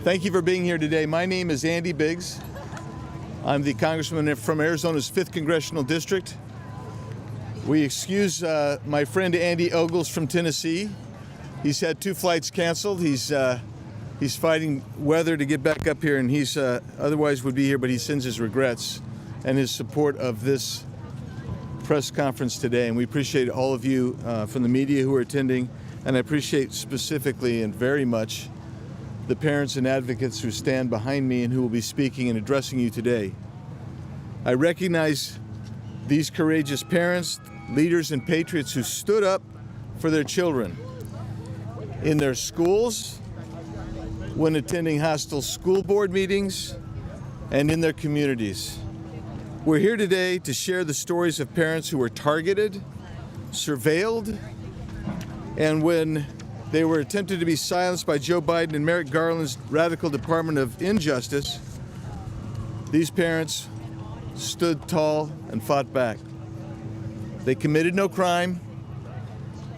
Thank you for being here today. My name is Andy Biggs. I'm the congressman from Arizona's 5th Congressional District. We excuse my friend Andy Ogles from Tennessee. He's had 2 flights canceled. He's fighting weather to get back up here, and he's otherwise would be here, but he sends his regrets and his support of this press conference today. And we appreciate all of you from the media who are attending, and I appreciate specifically and very much the parents and advocates who stand behind me and who will be speaking and addressing you today. I recognize these courageous parents, leaders, and patriots who stood up for their children in their schools, when attending hostile school board meetings, and in their communities. We're here today to share the stories of parents who were targeted, surveilled, and when they were attempted to be silenced by Joe Biden and Merrick Garland's radical Department of Injustice, these parents stood tall and fought back. They committed no crime.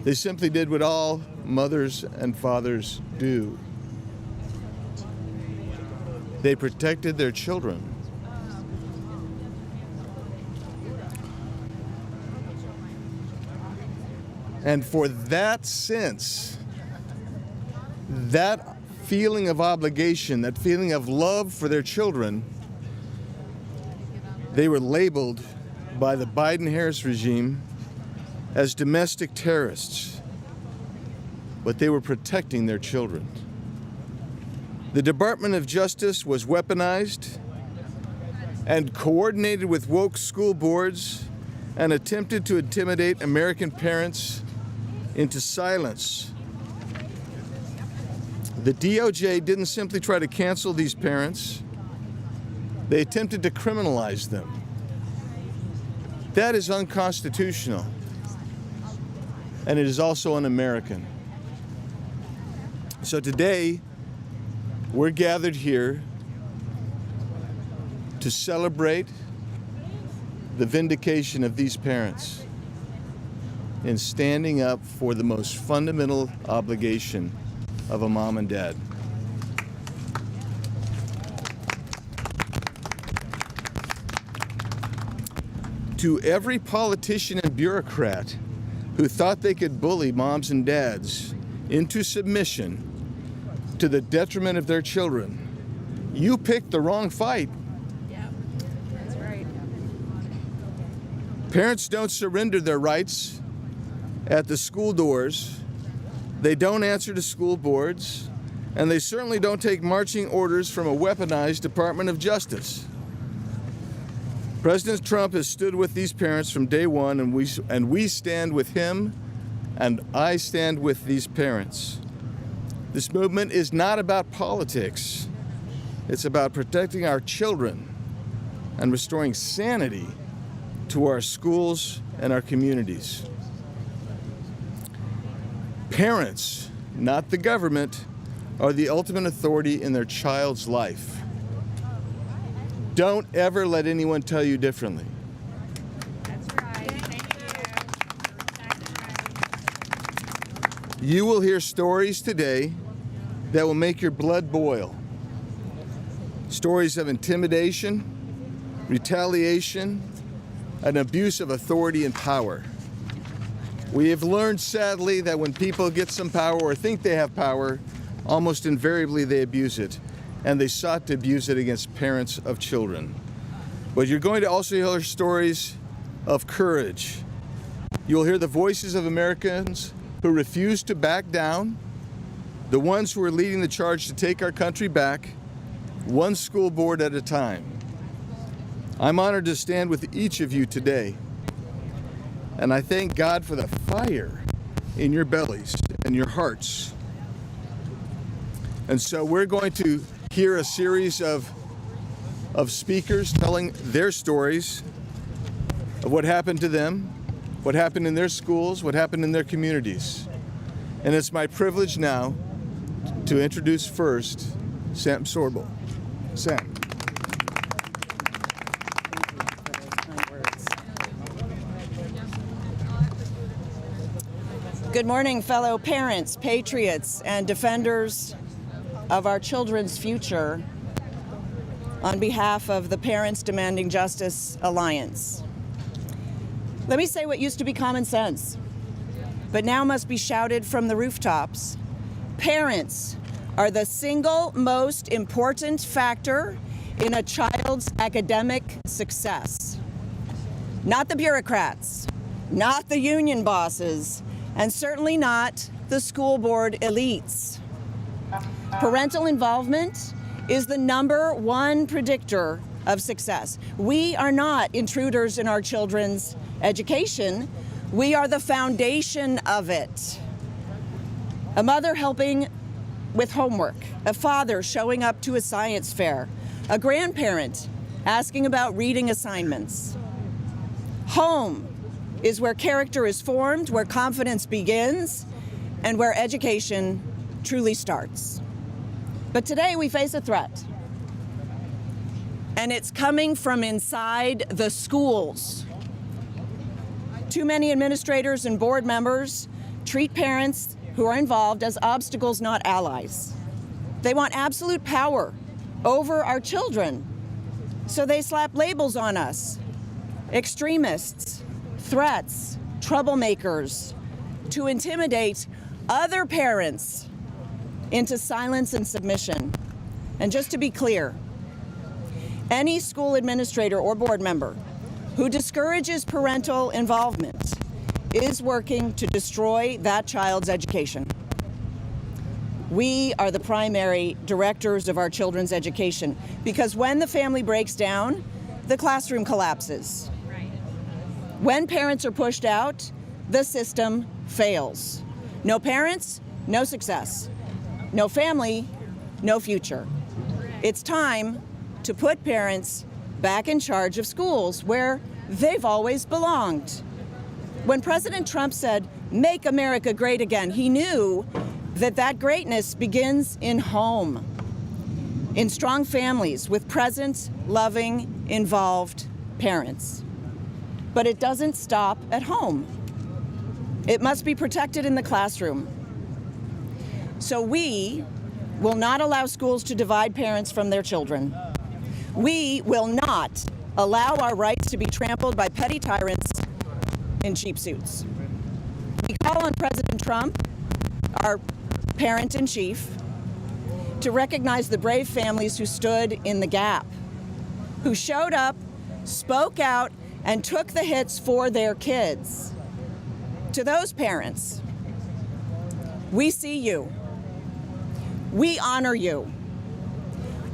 They simply did what all mothers and fathers do. They protected their children. And for that sense, that feeling of obligation, that feeling of love for their children, they were labeled by the Biden-Harris regime as domestic terrorists, but they were protecting their children. The Department of Justice was weaponized and coordinated with woke school boards and attempted to intimidate American parents into silence. The DOJ didn't simply try to cancel these parents, they attempted to criminalize them. That is unconstitutional, and it is also un-American. So today, we're gathered here to celebrate the vindication of these parents in standing up for the most fundamental obligation of a mom and dad. To every politician and bureaucrat who thought they could bully moms and dads into submission to the detriment of their children, you picked the wrong fight. Yeah, that's right. Parents don't surrender their rights at the school doors. They don't answer to school boards, and they certainly don't take marching orders from a weaponized Department of Justice. President Trump has stood with these parents from day one, and we stand with him, and I stand with these parents. This movement is not about politics. It's about protecting our children and restoring sanity to our schools and our communities. Parents, not the government, are the ultimate authority in their child's life. Don't ever let anyone tell you differently. That's right. Thank you. You will hear stories today that will make your blood boil. Stories of intimidation, retaliation, and abuse of authority and power. We have learned, sadly, that when people get some power or think they have power, almost invariably they abuse it, and they sought to abuse it against parents of children. But you're going to also hear stories of courage. You'll hear the voices of Americans who refuse to back down, the ones who are leading the charge to take our country back, one school board at a time. I'm honored to stand with each of you today, and I thank God for the fire in your bellies and your hearts. And so we're going to hear a series of speakers telling their stories of what happened to them, what happened in their schools, what happened in their communities. And it's my privilege now to introduce first Sam Sorbel. Sam. Good morning, fellow parents, patriots, and defenders of our children's future on behalf of the Parents Demanding Justice Alliance. Let me say what used to be common sense, but now must be shouted from the rooftops. Parents are the single most important factor in a child's academic success. Not the bureaucrats, not the union bosses, and certainly not the school board elites. Parental involvement is the #1 predictor of success. We are not intruders in our children's education. We are the foundation of it. A mother helping with homework, a father showing up to a science fair, a grandparent asking about reading assignments. Home is where character is formed, where confidence begins, and where education truly starts. But today we face a threat, and it's coming from inside the schools. Too many administrators and board members treat parents who are involved as obstacles, not allies. They want absolute power over our children, so they slap labels on us: extremists, threats, troublemakers, to intimidate other parents into silence and submission. And just to be clear, any school administrator or board member who discourages parental involvement is working to destroy that child's education. We are the primary directors of our children's education, because when the family breaks down, the classroom collapses. When parents are pushed out, the system fails. No parents, no success. No family, no future. It's time to put parents back in charge of schools where they've always belonged. When President Trump said, "Make America great again," he knew that that greatness begins in home, in strong families with present, loving, involved parents. But it doesn't stop at home. It must be protected in the classroom. So we will not allow schools to divide parents from their children. We will not allow our rights to be trampled by petty tyrants in cheap suits. We call on President Trump, our parent-in-chief, to recognize the brave families who stood in the gap, who showed up, spoke out, and took the hits for their kids. To those parents, we see you. We honor you.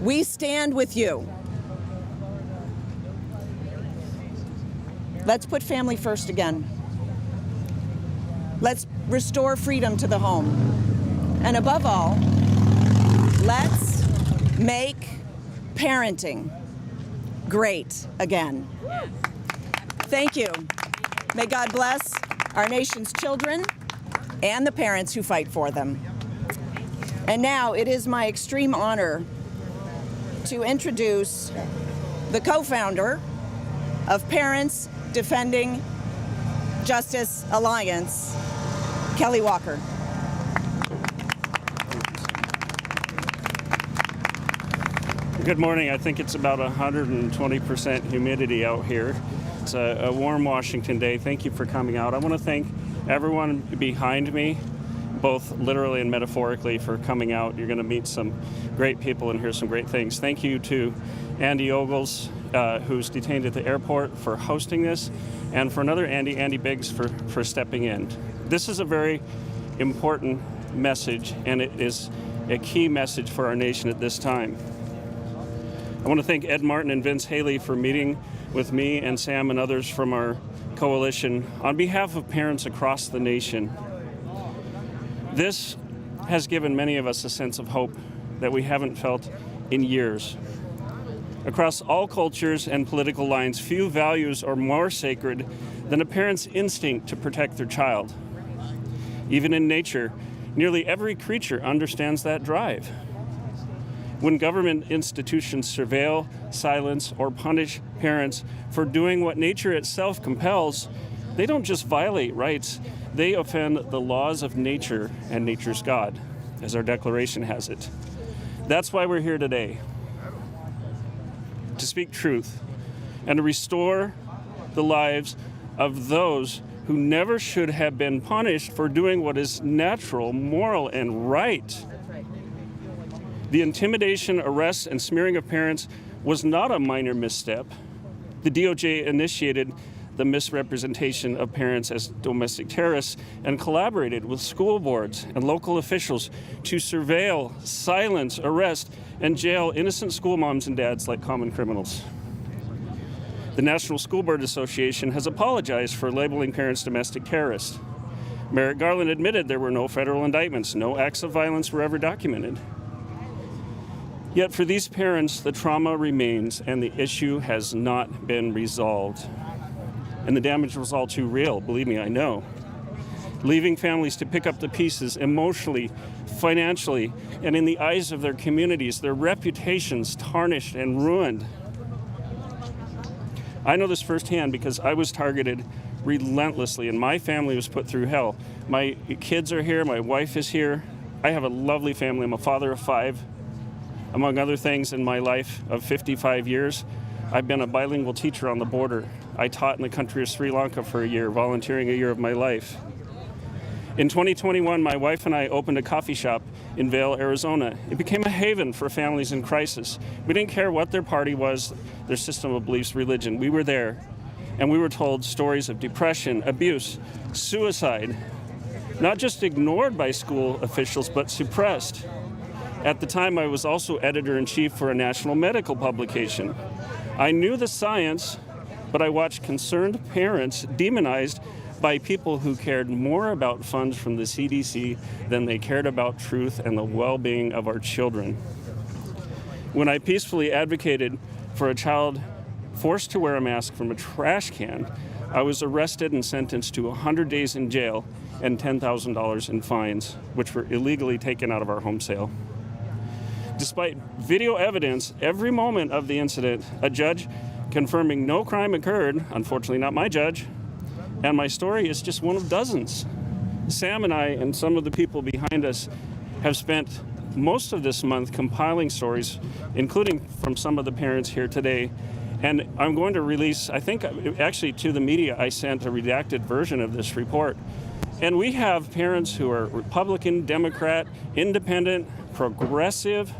We stand with you. Let's put family first again. Let's restore freedom to the home. And above all, let's make parenting great again. Thank you. May God bless our nation's children and the parents who fight for them. And now it is my extreme honor to introduce the co-founder of Parents Defending Justice Alliance, Kelly Walker. Good morning. I think it's about 120% humidity out here. It's a warm Washington day. Thank you for coming out. I want to thank everyone behind me, both literally and metaphorically, for coming out. You're going to meet some great people and hear some great things. Thank you to Andy Ogles, who's detained at the airport, for hosting this, and for another Andy Biggs, for stepping in. This is a very important message, and it is a key message for our nation at this time. I want to thank Ed Martin and Vince Haley for meeting with me and Sam and others from our coalition on behalf of parents across the nation. This has given many of us a sense of hope that we haven't felt in years. Across all cultures and political lines, few values are more sacred than a parent's instinct to protect their child. Even in nature, nearly every creature understands that drive. When government institutions surveil, silence, or punish parents for doing what nature itself compels, they don't just violate rights, they offend the laws of nature and nature's God, as our Declaration has it. That's why we're here today, to speak truth and to restore the lives of those who never should have been punished for doing what is natural, moral, and right. The intimidation, arrest, and smearing of parents was not a minor misstep. The DOJ initiated the misrepresentation of parents as domestic terrorists and collaborated with school boards and local officials to surveil, silence, arrest, and jail innocent school moms and dads like common criminals. The National School Board Association has apologized for labeling parents domestic terrorists. Merrick Garland admitted there were no federal indictments, no acts of violence were ever documented. Yet for these parents, the trauma remains and the issue has not been resolved. And the damage was all too real, believe me, I know. Leaving families to pick up the pieces emotionally, financially, and in the eyes of their communities, their reputations tarnished and ruined. I know this firsthand because I was targeted relentlessly and my family was put through hell. My kids are here, my wife is here. I have a lovely family. I'm a father of 5. Among other things in my life of 55 years, I've been a bilingual teacher on the border. I taught in the country of Sri Lanka for a year, volunteering a year of my life. In 2021, my wife and I opened a coffee shop in Vail, Arizona. It became a haven for families in crisis. We didn't care what their party was, their system of beliefs, religion. We were there, and we were told stories of depression, abuse, suicide, not just ignored by school officials, but suppressed. At the time, I was also editor-in-chief for a national medical publication. I knew the science, but I watched concerned parents demonized by people who cared more about funds from the CDC than they cared about truth and the well-being of our children. When I peacefully advocated for a child forced to wear a mask from a trash can, I was arrested and sentenced to 100 days in jail and $10,000 in fines, which were illegally taken out of our home sale. Despite video evidence, every moment of the incident, a judge confirming no crime occurred, unfortunately not my judge, and my story is just one of dozens. Sam and I and some of the people behind us have spent most of this month compiling stories, including from some of the parents here today, and I'm going to release, I think actually to the media, I sent a redacted version of this report. And we have parents who are Republican, Democrat, independent, progressive,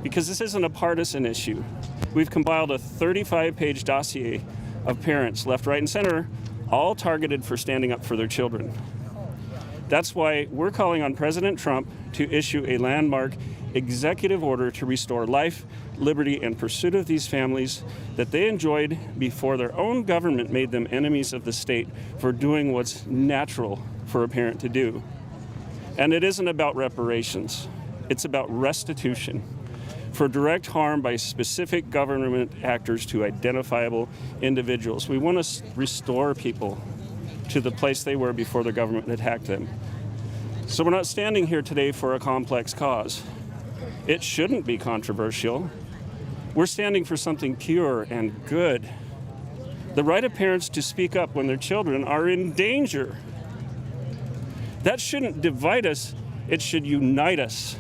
because this isn't a partisan issue. We've compiled a 35-page dossier of parents, left, right, and center, all targeted for standing up for their children. That's why we're calling on President Trump to issue a landmark executive order to restore life, liberty, and pursuit of these families that they enjoyed before their own government made them enemies of the state for doing what's natural for a parent to do. And it isn't about reparations. It's about restitution for direct harm by specific government actors to identifiable individuals. We want to restore people to the place they were before the government attacked them. So we're not standing here today for a complex cause. It shouldn't be controversial. We're standing for something pure and good. The right of parents to speak up when their children are in danger. That shouldn't divide us, it should unite us.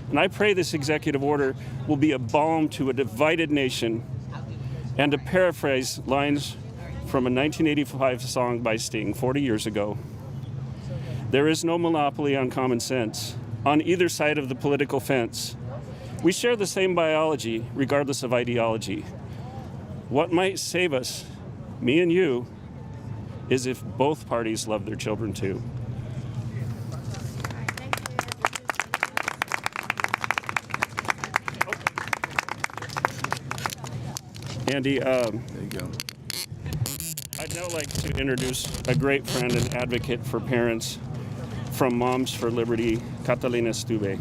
And I pray this executive order will be a balm to a divided nation, and to paraphrase lines from a 1985 song by Sting 40 years ago. There is no monopoly on common sense on either side of the political fence. We share the same biology, regardless of ideology. What might save us, me and you, is if both parties love their children too. Andy, there you go. I'd now like to introduce a great friend and advocate for parents from Moms for Liberty, Catalina Stube.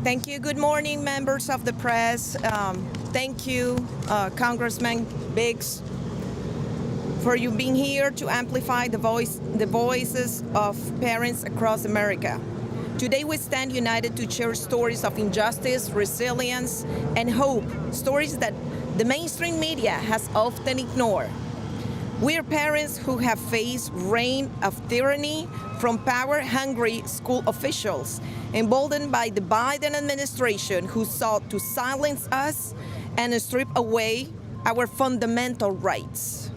Thank you. Good morning, members of the press. Thank you, Congressman Biggs, for you being here to amplify the voices of parents across America. Today we stand united to share stories of injustice, resilience, and hope, stories that the mainstream media has often ignored. We are parents who have faced reign of tyranny from power-hungry school officials, emboldened by the Biden administration who sought to silence us and strip away our fundamental rights.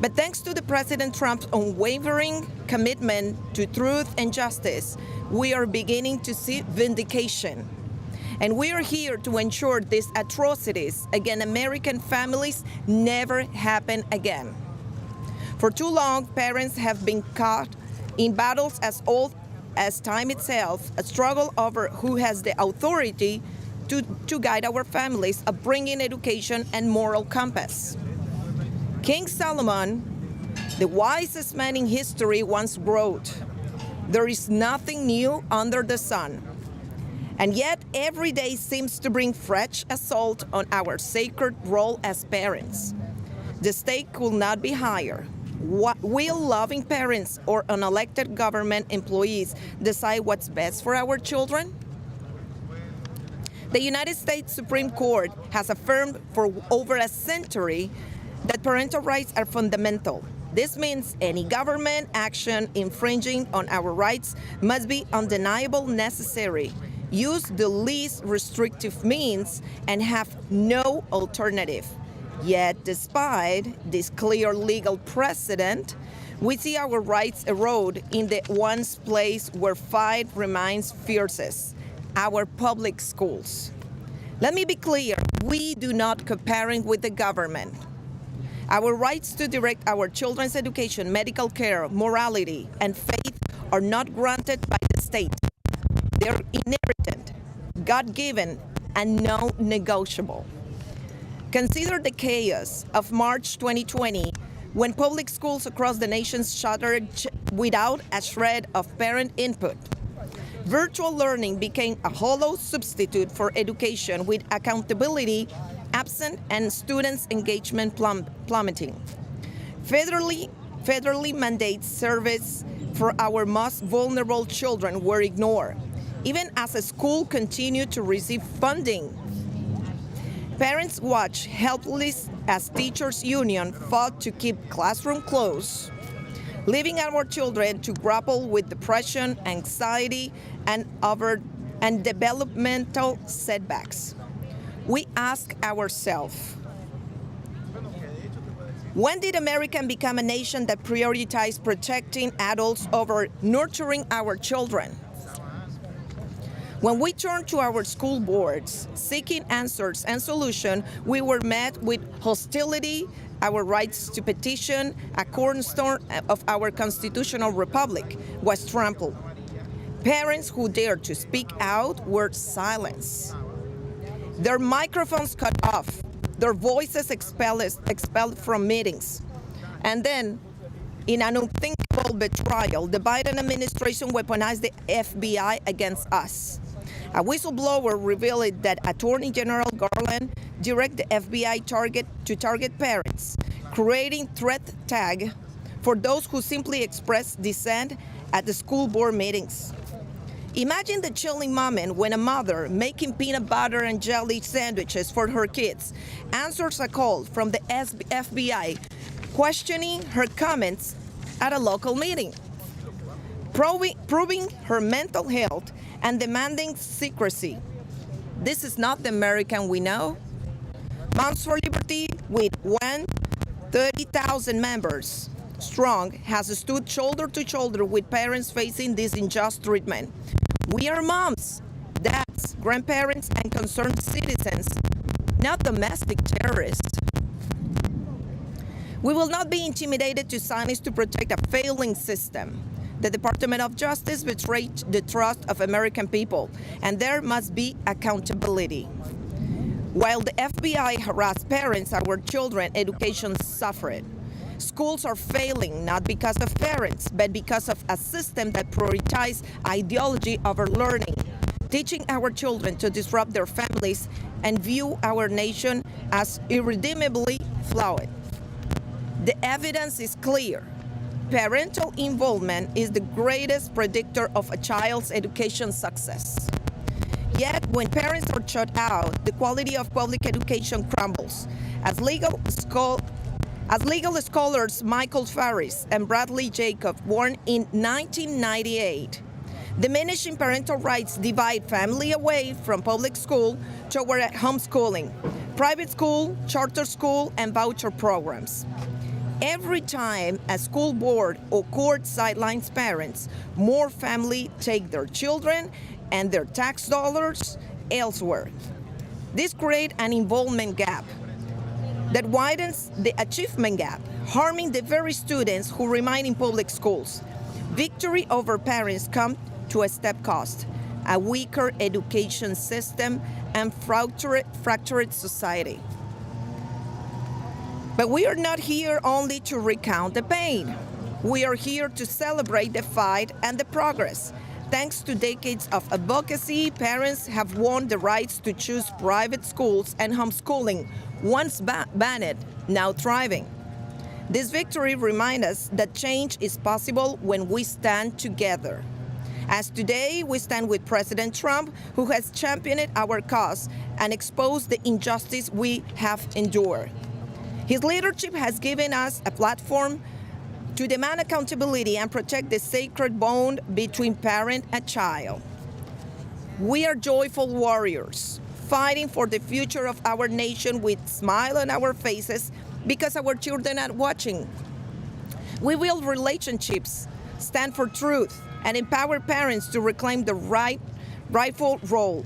But thanks to the President Trump's unwavering commitment to truth and justice, we are beginning to see vindication. And we are here to ensure these atrocities against American families never happen again. For too long, parents have been caught in battles as old as time itself, a struggle over who has the authority to guide our families' upbringing, education, and moral compass. King Solomon, the wisest man in history, once wrote, "There is nothing new under the sun." And yet, every day seems to bring fresh assault on our sacred role as parents. The stake could not be higher. Will loving parents or unelected government employees decide what's best for our children? The United States Supreme Court has affirmed for over a century that parental rights are fundamental. This means any government action infringing on our rights must be undeniable, necessary, use the least restrictive means, and have no alternative. Yet, despite this clear legal precedent, we see our rights erode in the once place where fight remains fiercest, our public schools. Let me be clear, we do not co-parent with the government. Our rights to direct our children's education, medical care, morality, and faith are not granted by the state. They're inherited, God-given, and non-negotiable. Consider the chaos of March 2020, when public schools across the nation shuttered without a shred of parent input. Virtual learning became a hollow substitute for education, with accountability absent and students' engagement plummeting. Federally mandated service for our most vulnerable children were ignored, even as a school continued to receive funding. Parents watched helpless as teachers' union fought to keep classrooms closed, leaving our children to grapple with depression, anxiety, and developmental setbacks. We ask ourselves, when did America become a nation that prioritized protecting adults over nurturing our children? When we turned to our school boards seeking answers and solutions, we were met with hostility. Our rights to petition, a cornerstone of our constitutional republic, was trampled. Parents who dared to speak out were silenced. Their microphones cut off, their voices expelled from meetings. And then, in an unthinkable betrayal, the Biden administration weaponized the FBI against us. A whistleblower revealed that Attorney General Garland directed the FBI to target parents, creating threat tag for those who simply express dissent at the school board meetings. Imagine the chilling moment when a mother making peanut butter and jelly sandwiches for her kids answers a call from the FBI questioning her comments at a local meeting, proving her mental health and demanding secrecy. This is not the American we know. Moms for Liberty, with 30,000 members strong, has stood shoulder to shoulder with parents facing this unjust treatment. We are moms, dads, grandparents, and concerned citizens, not domestic terrorists. We will not be intimidated to silence to protect a failing system. The Department of Justice betrayed the trust of American people, and there must be accountability. While the FBI harassed parents, our children's education suffered. Schools are failing not because of parents, but because of a system that prioritizes ideology over learning, teaching our children to disrupt their families and view our nation as irredeemably flawed. The evidence is clear. Parental involvement is the greatest predictor of a child's education success. Yet, when parents are shut out, the quality of public education crumbles. As legal As legal scholars Michael Farris and Bradley Jacob warned in 1998, diminishing parental rights divide family away from public school toward homeschooling, private school, charter school, and voucher programs. Every time a school board or court sidelines parents, more families take their children and their tax dollars elsewhere. This creates an involvement gap that widens the achievement gap, harming the very students who remain in public schools. Victory over parents comes to a step cost, a weaker education system, and fractured society. But we are not here only to recount the pain. We are here to celebrate the fight and the progress. Thanks to decades of advocacy, parents have won the rights to choose private schools and homeschooling, once banned, now thriving. This victory reminds us that change is possible when we stand together. As today, we stand with President Trump, who has championed our cause and exposed the injustice we have endured. His leadership has given us a platform to demand accountability and protect the sacred bond between parent and child. We are joyful warriors, fighting for the future of our nation with smile on our faces because our children are watching. We build relationships, stand for truth, and empower parents to reclaim the rightful role.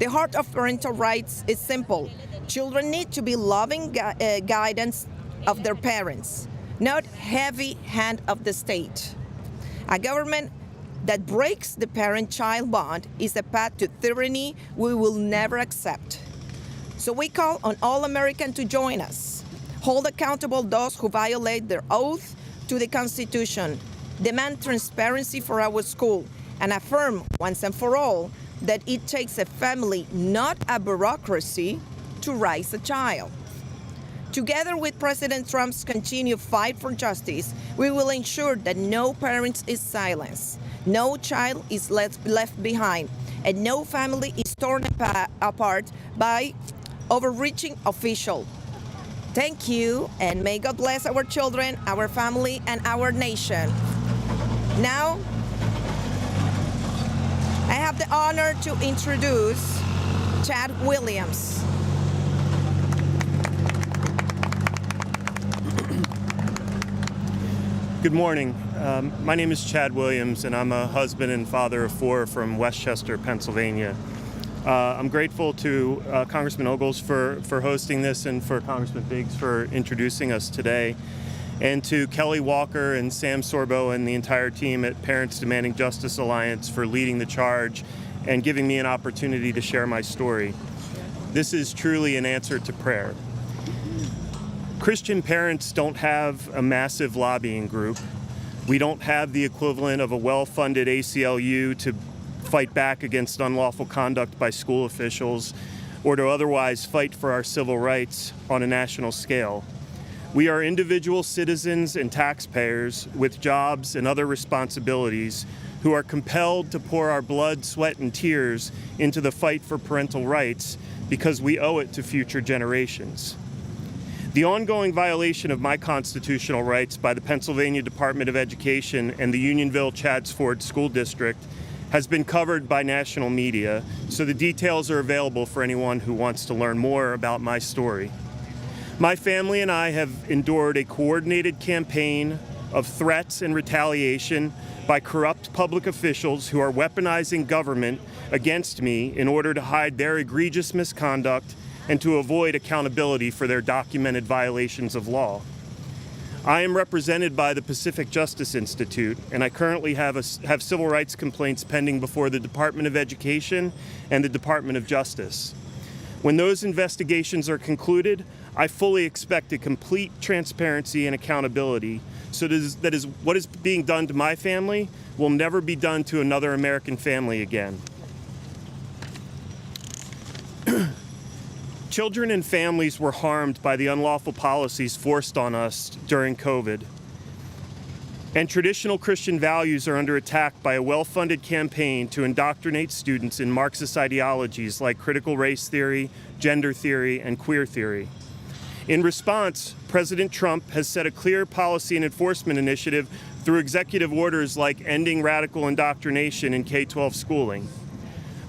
The heart of parental rights is simple. Children need to be loving guidance of their parents, not heavy hand of the state. A government that breaks the parent-child bond is a path to tyranny we will never accept. So we call on all Americans to join us, hold accountable those who violate their oath to the Constitution, demand transparency for our school, and affirm once and for all that it takes a family, not a bureaucracy, to raise a child. Together with President Trump's continued fight for justice, we will ensure that no parent is silenced, no child is left behind, and no family is torn apart by overreaching officials. Thank you, and may God bless our children, our family, and our nation. Now, I have the honor to introduce Chad Williams. Good morning. My name is Chad Williams, and I'm a husband and father of 4 from Westchester, Pennsylvania. I'm grateful to Congressman Ogles for hosting this and for Congressman Biggs for introducing us today, and to Kelly Walker and Sam Sorbo and the entire team at Parents Demanding Justice Alliance for leading the charge and giving me an opportunity to share my story. This is truly an answer to prayer. Christian parents don't have a massive lobbying group. We don't have the equivalent of a well-funded ACLU to fight back against unlawful conduct by school officials or to otherwise fight for our civil rights on a national scale. We are individual citizens and taxpayers with jobs and other responsibilities who are compelled to pour our blood, sweat, and tears into the fight for parental rights because we owe it to future generations. The ongoing violation of my constitutional rights by the Pennsylvania Department of Education and the Unionville-Chadds Ford School District has been covered by national media, so the details are available for anyone who wants to learn more about my story. My family and I have endured a coordinated campaign of threats and retaliation by corrupt public officials who are weaponizing government against me in order to hide their egregious misconduct and to avoid accountability for their documented violations of law. I am represented by the Pacific Justice Institute, and I currently have civil rights complaints pending before the Department of Education and the Department of Justice. When those investigations are concluded, I fully expect a complete transparency and accountability so that is what is being done to my family will never be done to another American family again. Children and families were harmed by the unlawful policies forced on us during COVID. And traditional Christian values are under attack by a well-funded campaign to indoctrinate students in Marxist ideologies like critical race theory, gender theory, and queer theory. In response, President Trump has set a clear policy and enforcement initiative through executive orders like ending radical indoctrination in K-12 schooling.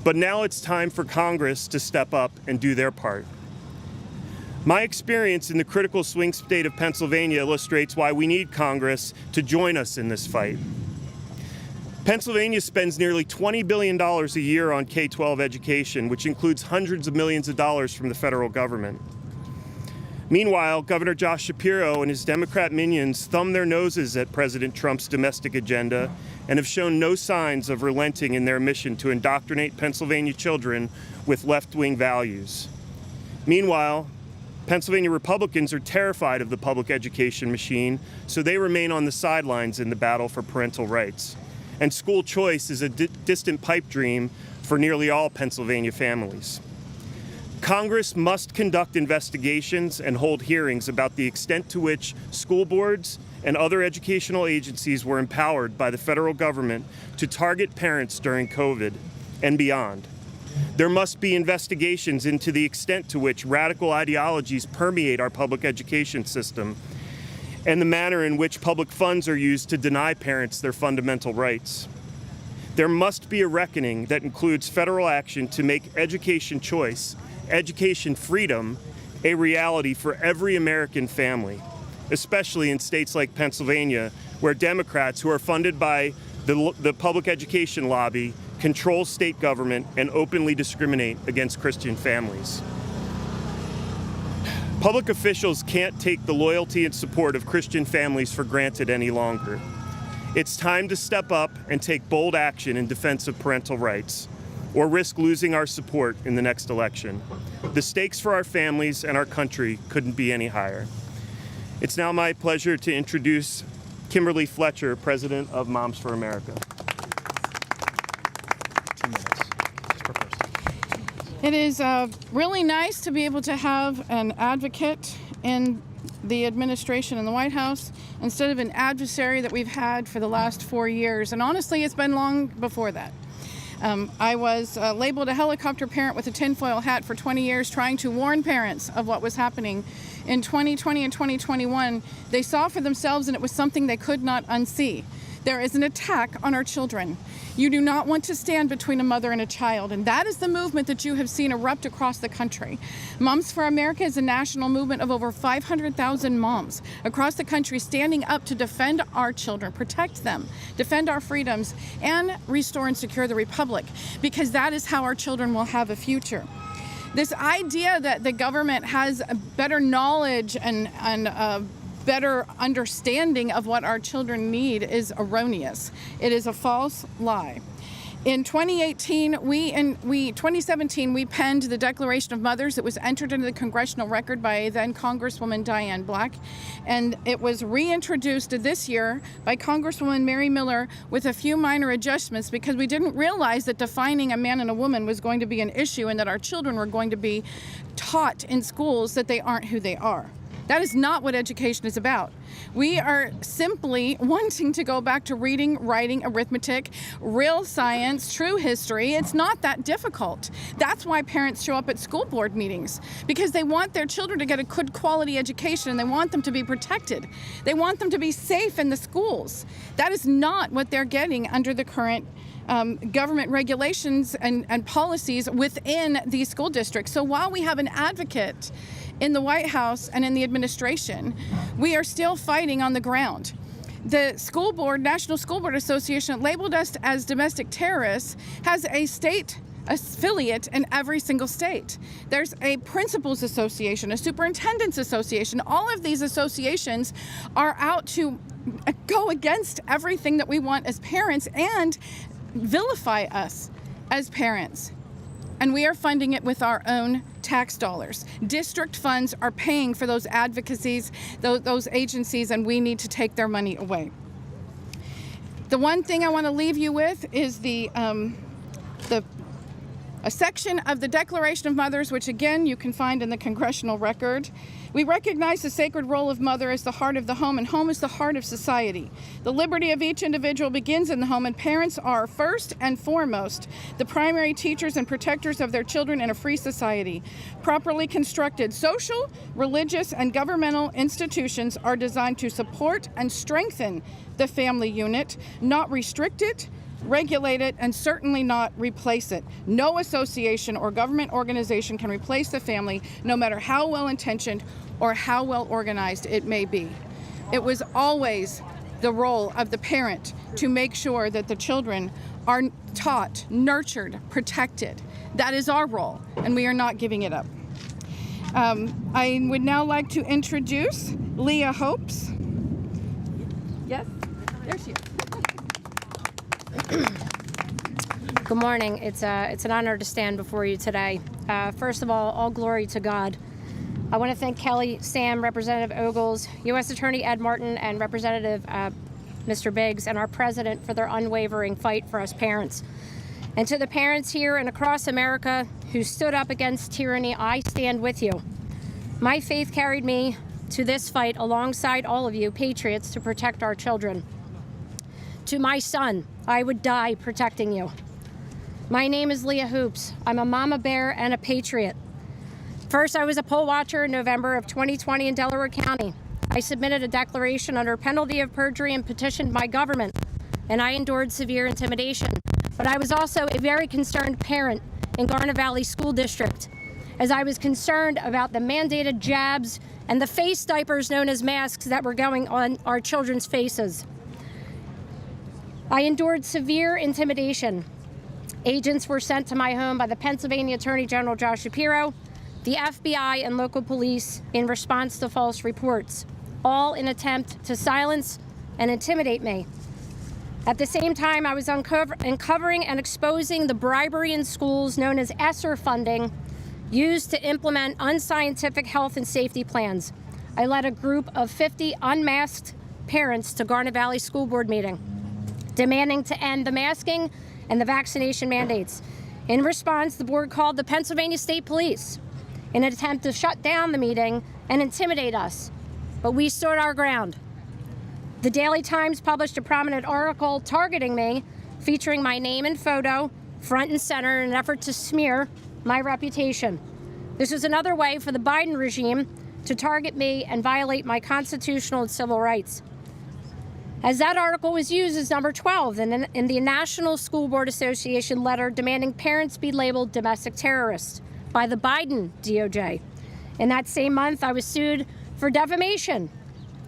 But now it's time for Congress to step up and do their part. My experience in the critical swing state of Pennsylvania illustrates why we need Congress to join us in this fight. Pennsylvania spends nearly $20 billion a year on K-12 education, which includes hundreds of millions of dollars from the federal government. Meanwhile, Governor Josh Shapiro and his Democrat minions thumb their noses at President Trump's domestic agenda and have shown no signs of relenting in their mission to indoctrinate Pennsylvania children with left-wing values. Meanwhile, Pennsylvania Republicans are terrified of the public education machine, so they remain on the sidelines in the battle for parental rights. And school choice is a distant pipe dream for nearly all Pennsylvania families. Congress must conduct investigations and hold hearings about the extent to which school boards and other educational agencies were empowered by the federal government to target parents during COVID and beyond. There must be investigations into the extent to which radical ideologies permeate our public education system and the manner in which public funds are used to deny parents their fundamental rights. There must be a reckoning that includes federal action to make education choice, education freedom, a reality for every American family, especially in states like Pennsylvania, where Democrats who are funded by the public education lobby control state government and openly discriminate against Christian families. Public officials can't take the loyalty and support of Christian families for granted any longer. It's time to step up and take bold action in defense of parental rights, or risk losing our support in the next election. The stakes for our families and our country couldn't be any higher. It's now my pleasure to introduce Kimberly Fletcher, President of Moms for America. It is really nice to be able to have an advocate in the administration in the White House instead of an adversary that we've had for the last 4 years. And honestly, it's been long before that. I was labeled a helicopter parent with a tinfoil hat for 20 years, trying to warn parents of what was happening. In 2020 and 2021, they saw for themselves, and it was something they could not unsee. There is an attack on our children. You do not want to stand between a mother and a child, and that is the movement that you have seen erupt across the country. Moms for America is a national movement of over 500,000 moms across the country standing up to defend our children, protect them, defend our freedoms, and restore and secure the republic, because that is how our children will have a future. This idea that the government has a better knowledge and better understanding of what our children need is erroneous. It is a false lie. In 2017, we penned the Declaration of Mothers. It was entered into the congressional record by then Congresswoman Diane Black, and it was reintroduced this year by Congresswoman Mary Miller with a few minor adjustments, because we didn't realize that defining a man and a woman was going to be an issue, and that our children were going to be taught in schools that they aren't who they are. That is not what education is about. We are simply wanting to go back to reading, writing, arithmetic, real science, true history. It's not that difficult. That's why parents show up at school board meetings, because they want their children to get a good quality education, and they want them to be protected. They want them to be safe in the schools. That is not what they're getting under the current government regulations and policies within these school districts. So while we have an advocate in the White House and in the administration, we are still fighting on the ground. The school board, National School Board Association, labeled us as domestic terrorists, has a state affiliate in every single state. There's a principals association, a superintendent's association. All of these associations are out to go against everything that we want as parents and vilify us as parents. And we are funding it with our own tax dollars. District funds are paying for those advocacies, those agencies, and we need to take their money away. The one thing I want to leave you with is a a section of the Declaration of Mothers, which again you can find in the congressional record. We recognize the sacred role of mother as the heart of the home, and home is the heart of society. The liberty of each individual begins in the home, and parents are first and foremost the primary teachers and protectors of their children in a free society. Properly constructed social, religious, and governmental institutions are designed to support and strengthen the family unit, not restrict it, regulate it, and certainly not replace it. No association or government organization can replace the family, no matter how well-intentioned or how well organized it may be. It was always the role of the parent to make sure that the children are taught, nurtured, protected. That is our role, and we are not giving it up. I would now like to introduce Leah Hopes. Yes, there she is. Good morning. It's an honor to stand before you today. First of all glory to God. I want to thank Kelly, Sam, Representative Ogles, U.S. Attorney Ed Martin, and Representative Mr. Biggs, and our president for their unwavering fight for us parents. And to the parents here and across America who stood up against tyranny, I stand with you. My faith carried me to this fight alongside all of you, patriots, to protect our children. To my son, I would die protecting you. My name is Leah Hoops. I'm a mama bear and a patriot. First, I was a poll watcher in November of 2020 in Delaware County. I submitted a declaration under penalty of perjury and petitioned my government, and I endured severe intimidation. But I was also a very concerned parent in Garnet Valley School District, as I was concerned about the mandated jabs and the face diapers known as masks that were going on our children's faces. I endured severe intimidation. Agents were sent to my home by the Pennsylvania Attorney General Josh Shapiro, the FBI, and local police in response to false reports, all in an attempt to silence and intimidate me. At the same time, I was uncovering and exposing the bribery in schools known as ESSER funding used to implement unscientific health and safety plans. I led a group of 50 unmasked parents to Garnet Valley School Board meeting, demanding to end the masking and the vaccination mandates. In response, the board called the Pennsylvania State Police in an attempt to shut down the meeting and intimidate us, but we stood our ground. The Daily Times published a prominent article targeting me, featuring my name and photo front and center in an effort to smear my reputation. This was another way for the Biden regime to target me and violate my constitutional and civil rights, as that article was used as number 12 in the National School Board Association letter demanding parents be labeled domestic terrorists by the Biden DOJ. In that same month, I was sued for defamation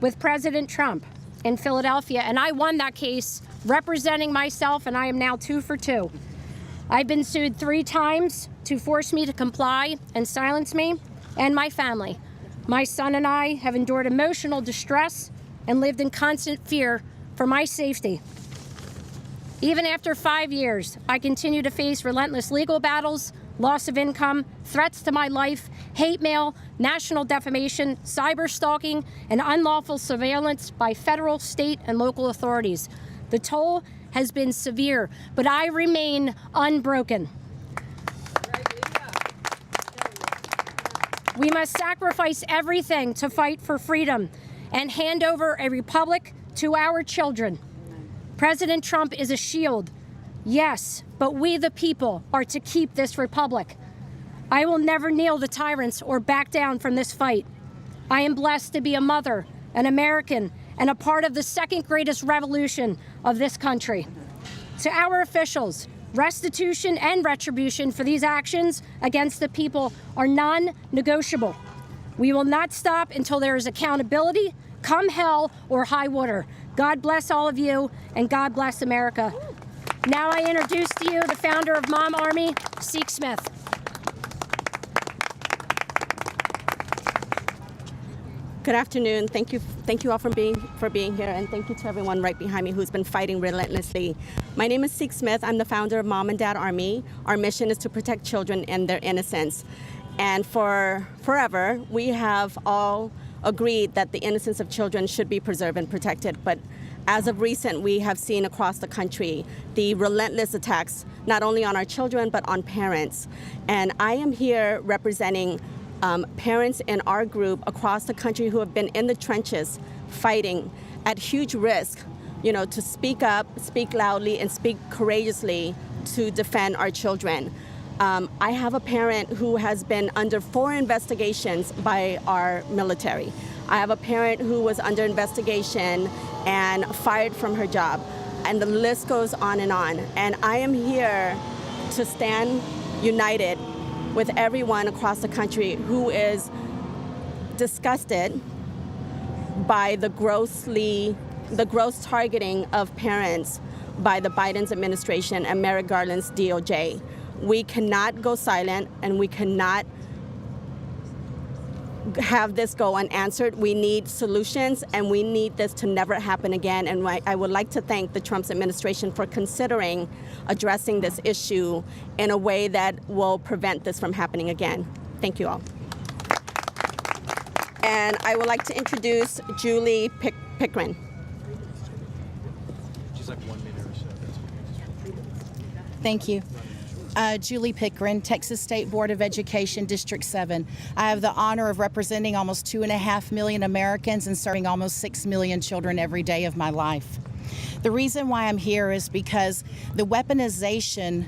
with President Trump in Philadelphia, and I won that case representing myself, and I am now 2 for 2. I've been sued 3 times to force me to comply and silence me and my family. My son and I have endured emotional distress and lived in constant fear for my safety. Even after 5 years, I continue to face relentless legal battles, loss of income, threats to my life, hate mail, national defamation, cyber stalking, and unlawful surveillance by federal, state, and local authorities. The toll has been severe, but I remain unbroken. We must sacrifice everything to fight for freedom and hand over a republic to our children. President Trump is a shield, yes, but we the people are to keep this republic. I will never kneel to tyrants or back down from this fight. I am blessed to be a mother, an American, and a part of the second greatest revolution of this country. To our officials, restitution and retribution for these actions against the people are non-negotiable. We will not stop until there is accountability, come hell or high water. God bless all of you, and God bless America. Now I introduce to you the founder of Mom Army, Seek Smith. Good afternoon. Thank you all for being here, and thank you to everyone right behind me who's been fighting relentlessly. My name is Seek Smith. I'm the founder of Mom and Dad Army. Our mission is to protect children and their innocence. And for forever, we have all agreed that the innocence of children should be preserved and protected. But As of recent, we have seen across the country the relentless attacks, not only on our children, but on parents. And I am here representing parents in our group across the country who have been in the trenches fighting at huge risk, to speak up, speak loudly, and speak courageously to defend our children. I have a parent who has been under 4 investigations by our military. I have a parent who was under investigation and fired from her job. And the list goes on. And I am here to stand united with everyone across the country who is disgusted by the gross targeting of parents by the Biden's administration and Merrick Garland's DOJ. We cannot go silent, and we cannot have this go unanswered. We need solutions, and we need this to never happen again. And I would like to thank the Trump administration for considering addressing this issue in a way that will prevent this from happening again. Thank you all. And I would like to introduce Julie Pickren. She's like 1 minute or so. Thank you. Julie Pickren, Texas State Board of Education, District 7. I have the honor of representing almost 2.5 million Americans and serving almost 6 million children every day of my life. The reason why I'm here is because the weaponization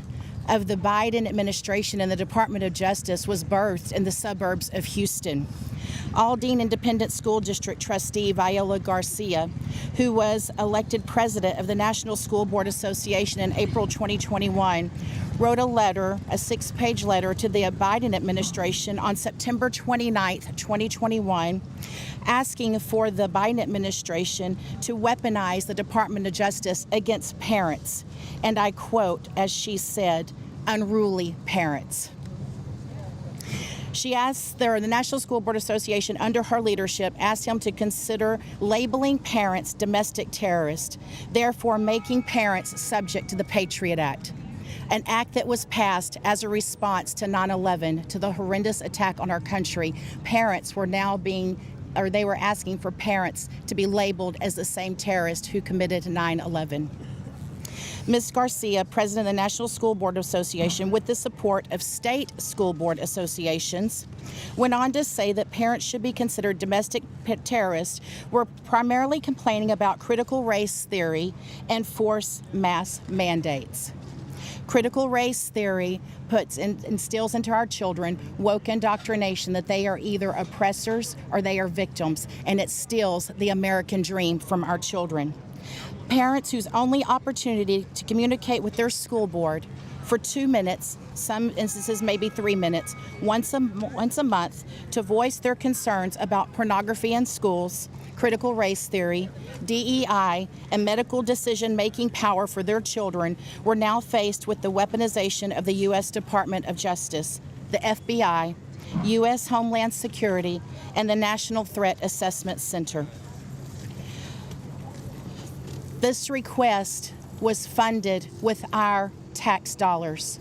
of the Biden administration and the Department of Justice was birthed in the suburbs of Houston. Aldine Independent School District trustee Viola Garcia, who was elected president of the National School Board Association in April 2021, wrote a letter, a 6-page letter to the Biden administration on September 29th, 2021, asking for the Biden administration to weaponize the Department of Justice against parents. And I quote, as she said, unruly parents. She asked the National School Board Association, under her leadership, asked him to consider labeling parents domestic terrorists, therefore making parents subject to the Patriot Act, an act that was passed as a response to 9/11, to the horrendous attack on our country. Parents were now they were asking for parents to be labeled as the same terrorist who committed 9/11. Ms. Garcia, president of the National School Board Association, with the support of state school board associations, went on to say that parents should be considered domestic terrorists were primarily complaining about critical race theory and forced mass mandates. Critical race theory instills into our children woke indoctrination that they are either oppressors or they are victims, and it steals the American dream from our children. Parents whose only opportunity to communicate with their school board for 2 minutes, some instances maybe 3 minutes, once a month, to voice their concerns about pornography in schools, critical race theory, DEI, and medical decision-making power for their children, were now faced with the weaponization of the U.S. Department of Justice, the FBI, U.S. Homeland Security, and the National Threat Assessment Center. This request was funded with our tax dollars.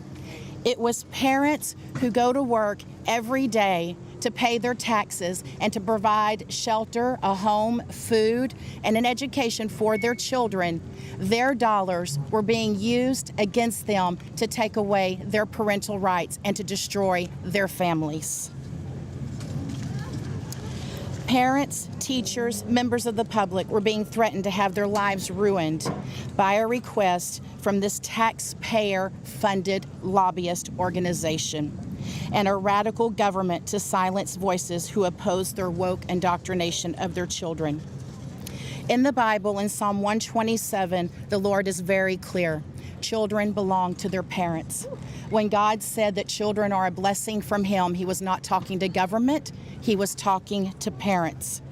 It was parents who go to work every day to pay their taxes and to provide shelter, a home, food, and an education for their children. Their dollars were being used against them to take away their parental rights and to destroy their families. Parents, teachers, members of the public were being threatened to have their lives ruined by a request from this taxpayer-funded lobbyist organization and a radical government to silence voices who oppose their woke indoctrination of their children. In the Bible, in Psalm 127, the Lord is very clear. Children belong to their parents. When God said that children are a blessing from Him, He was not talking to government, He was talking to parents.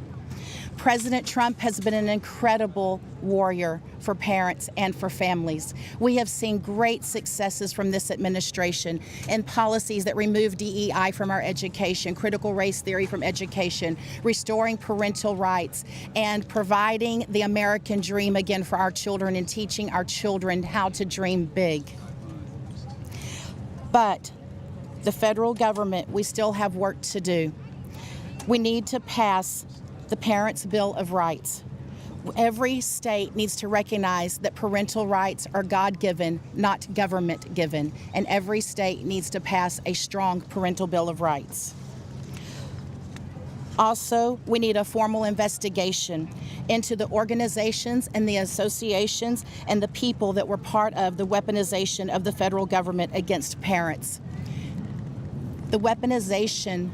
President Trump has been an incredible warrior for parents and for families. We have seen great successes from this administration in policies that remove DEI from our education, critical race theory from education, restoring parental rights, and providing the American dream again for our children and teaching our children how to dream big. But the federal government, we still have work to do. We need to pass the Parents' Bill of Rights. Every state needs to recognize that parental rights are God-given, not government-given, and every state needs to pass a strong parental bill of rights. Also, we need a formal investigation into the organizations and the associations and the people that were part of the weaponization of the federal government against parents. The weaponization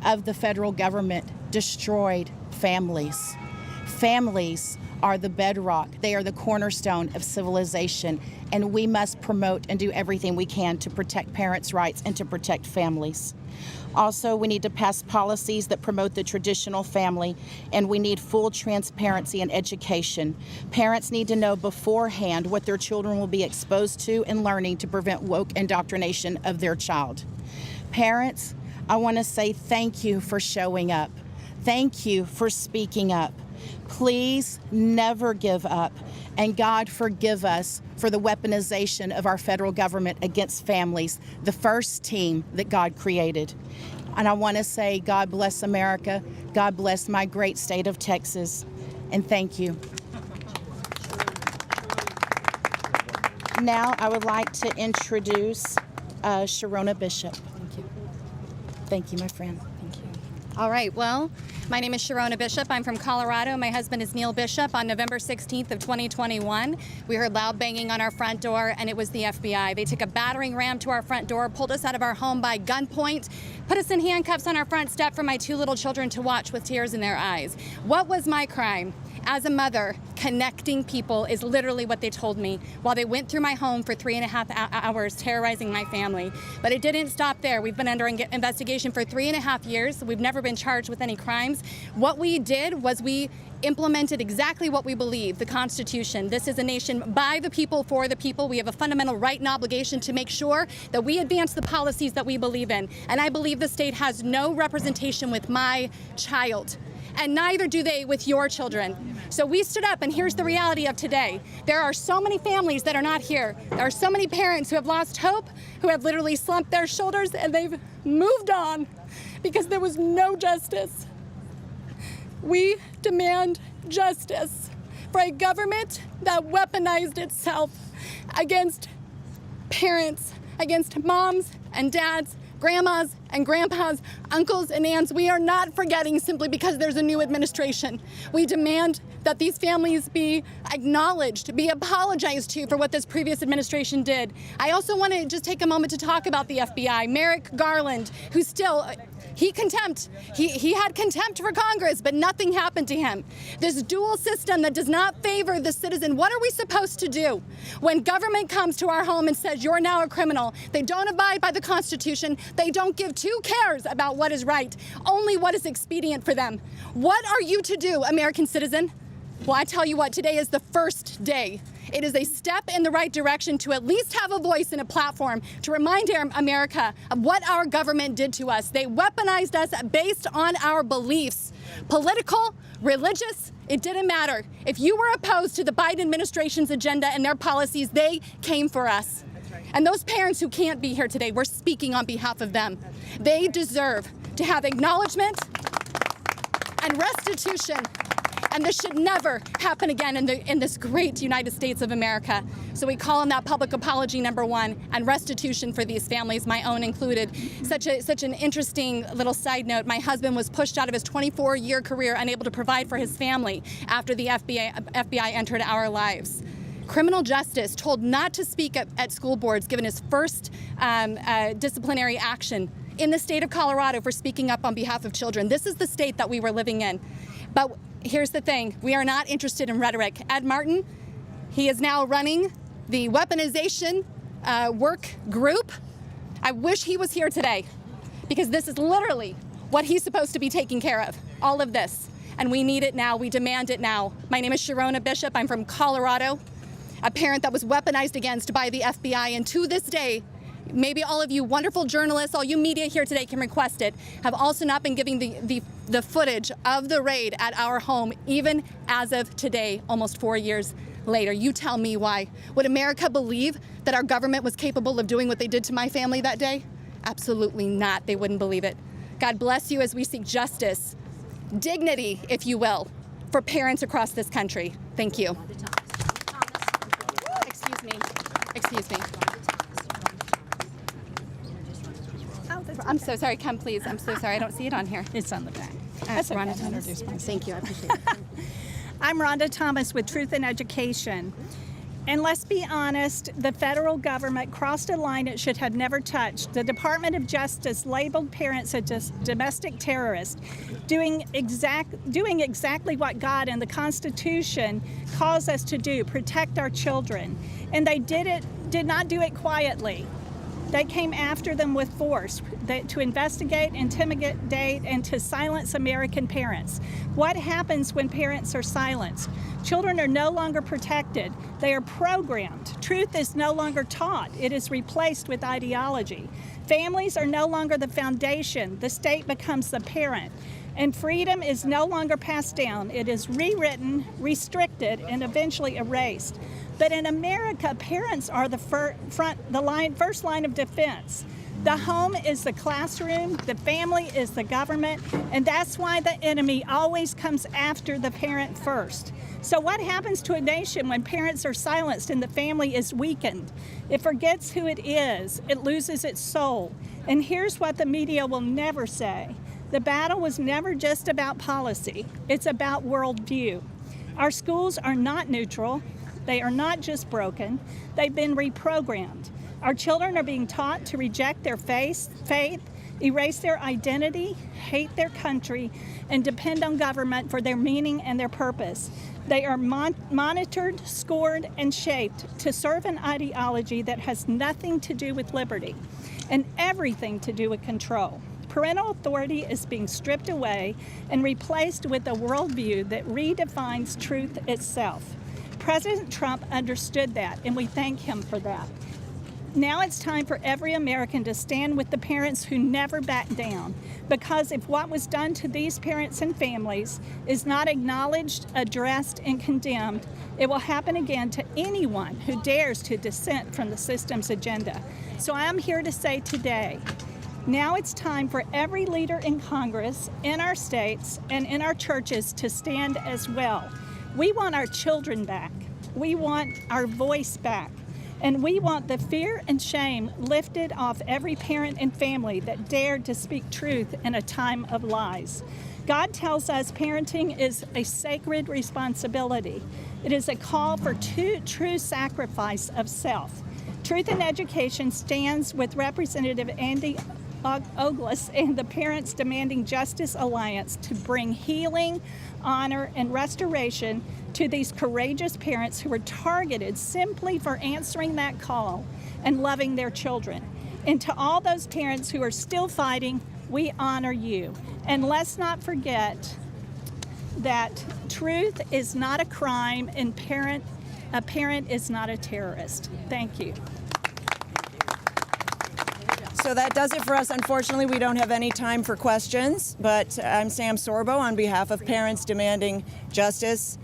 of the federal government destroyed families. Families are the bedrock. They are the cornerstone of civilization, and we must promote and do everything we can to protect parents' rights and to protect families. Also, we need to pass policies that promote the traditional family, and we need full transparency and education. Parents need to know beforehand what their children will be exposed to and learning to prevent woke indoctrination of their child. Parents, I want to say thank you for showing up. Thank you for speaking up. Please never give up, and God forgive us for the weaponization of our federal government against families, the first team that God created. And I want to say, God bless America, God bless my great state of Texas, and thank you. Now I would like to introduce Sharona Bishop. Thank you. Thank you, my friend. Thank you. All right, well, my name is Sharona Bishop. I'm from Colorado. My husband is Neil Bishop. On November 16th of 2021, we heard loud banging on our front door, and it was the FBI. They took a battering ram to our front door, pulled us out of our home by gunpoint, put us in handcuffs on our front step for my 2 little children to watch with tears in their eyes. What was my crime? As a mother, connecting people is literally what they told me while they went through my home for 3.5 hours terrorizing my family. But it didn't stop there. We've been under investigation for 3.5 years. We've never been charged with any crimes. What we did was we implemented exactly what we believe, the Constitution. This is a nation by the people, for the people. We have a fundamental right and obligation to make sure that we advance the policies that we believe in. And I believe the state has no representation with my child. And neither do they with your children. So we stood up, and here's the reality of today. There are so many families that are not here. There are so many parents who have lost hope, who have literally slumped their shoulders, and they've moved on because there was no justice. We demand justice for a government that weaponized itself against parents, against moms and dads, grandmas and grandpas, uncles and aunts. We are not forgetting simply because there's a new administration. We demand that these families be acknowledged, be apologized to for what this previous administration did. I also want to just take a moment to talk about the FBI. Merrick Garland, who still, he had contempt for Congress, but nothing happened to him. This dual system that does not favor the citizen. What are we supposed to do when government comes to our home and says you're now a criminal? They don't abide by the Constitution. They don't give 2 cares about what is right, only what is expedient for them. What are you to do, American citizen? Well, I tell you what, today is the first day. It is a step in the right direction to at least have a voice and a platform to remind America of what our government did to us. They weaponized us based on our beliefs. Political, religious, it didn't matter. If you were opposed to the Biden administration's agenda and their policies, they came for us. And those parents who can't be here today, we're speaking on behalf of them. They deserve to have acknowledgement and restitution. And this should never happen again in this great United States of America. So we call on that public apology #1 and restitution for these families, my own included. Such an interesting little side note. My husband was pushed out of his 24-year career, unable to provide for his family after the FBI entered our lives. Criminal justice told not to speak at school boards given his first disciplinary action in the state of Colorado for speaking up on behalf of children. This is the state that we were living in. But here's the thing, we are not interested in rhetoric. Ed Martin, he is now running the weaponization work group. I wish he was here today because this is literally what he's supposed to be taking care of, all of this. And we need it now, we demand it now. My name is Sharona Bishop, I'm from Colorado, a parent that was weaponized against by the FBI, and to this day, maybe all of you wonderful journalists, all you media here today can request it, have also not been giving the footage of the raid at our home, even as of today, almost 4 years later. You tell me why. Would America believe that our government was capable of doing what they did to my family that day? Absolutely not. They wouldn't believe it. God bless you as we seek justice, dignity, if you will, for parents across this country. Thank you. Excuse me. Excuse me. I'm so sorry. Come, please. I'm so sorry. I don't see it on here. It's on the back. That's okay. Rhonda Thomas. Thank you. I appreciate it. I'm Rhonda Thomas with Truth in Education. And let's be honest, the federal government crossed a line it should have never touched. The Department of Justice labeled parents as domestic terrorists, doing exactly what God and the Constitution calls us to do, protect our children. And they did not do it quietly. They came after them with force to investigate, intimidate, and to silence American parents. What happens when parents are silenced? Children are no longer protected. They are programmed. Truth is no longer taught. It is replaced with ideology. Families are no longer the foundation. The state becomes the parent. And freedom is no longer passed down. It is rewritten, restricted, and eventually erased. But in America, parents are the first line of defense. The home is the classroom, the family is the government, and that's why the enemy always comes after the parent first. So what happens to a nation when parents are silenced and the family is weakened? It forgets who it is. It loses its soul. And here's what the media will never say. The battle was never just about policy. It's about worldview. Our schools are not neutral. They are not just broken. They've been reprogrammed. Our children are being taught to reject their faith, erase their identity, hate their country, and depend on government for their meaning and their purpose. They are monitored, scored, and shaped to serve an ideology that has nothing to do with liberty and everything to do with control. Parental authority is being stripped away and replaced with a worldview that redefines truth itself. President Trump understood that, and we thank him for that. Now it's time for every American to stand with the parents who never back down, because if what was done to these parents and families is not acknowledged, addressed, and condemned, it will happen again to anyone who dares to dissent from the system's agenda. So I'm here to say today, now it's time for every leader in Congress, in our states, and in our churches to stand as well. We want our children back. We want our voice back. And we want the fear and shame lifted off every parent and family that dared to speak truth in a time of lies. God tells us parenting is a sacred responsibility. It is a call for true sacrifice of self. Truth in Education stands with Representative Andy Ogles and the Parents Demanding Justice Alliance to bring healing, honor, and restoration to these courageous parents who were targeted simply for answering that call and loving their children. And to all those parents who are still fighting, we honor you. And let's not forget that truth is not a crime and a parent is not a terrorist. Thank you. So that does it for us. Unfortunately, we don't have any time for questions, but I'm Sam Sorbo on behalf of Parents Demanding Justice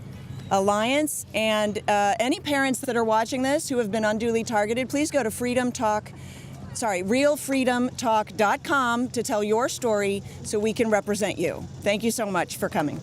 Alliance. And any parents that are watching this who have been unduly targeted, please go to realfreedomtalk.com to tell your story so we can represent you. Thank you so much for coming.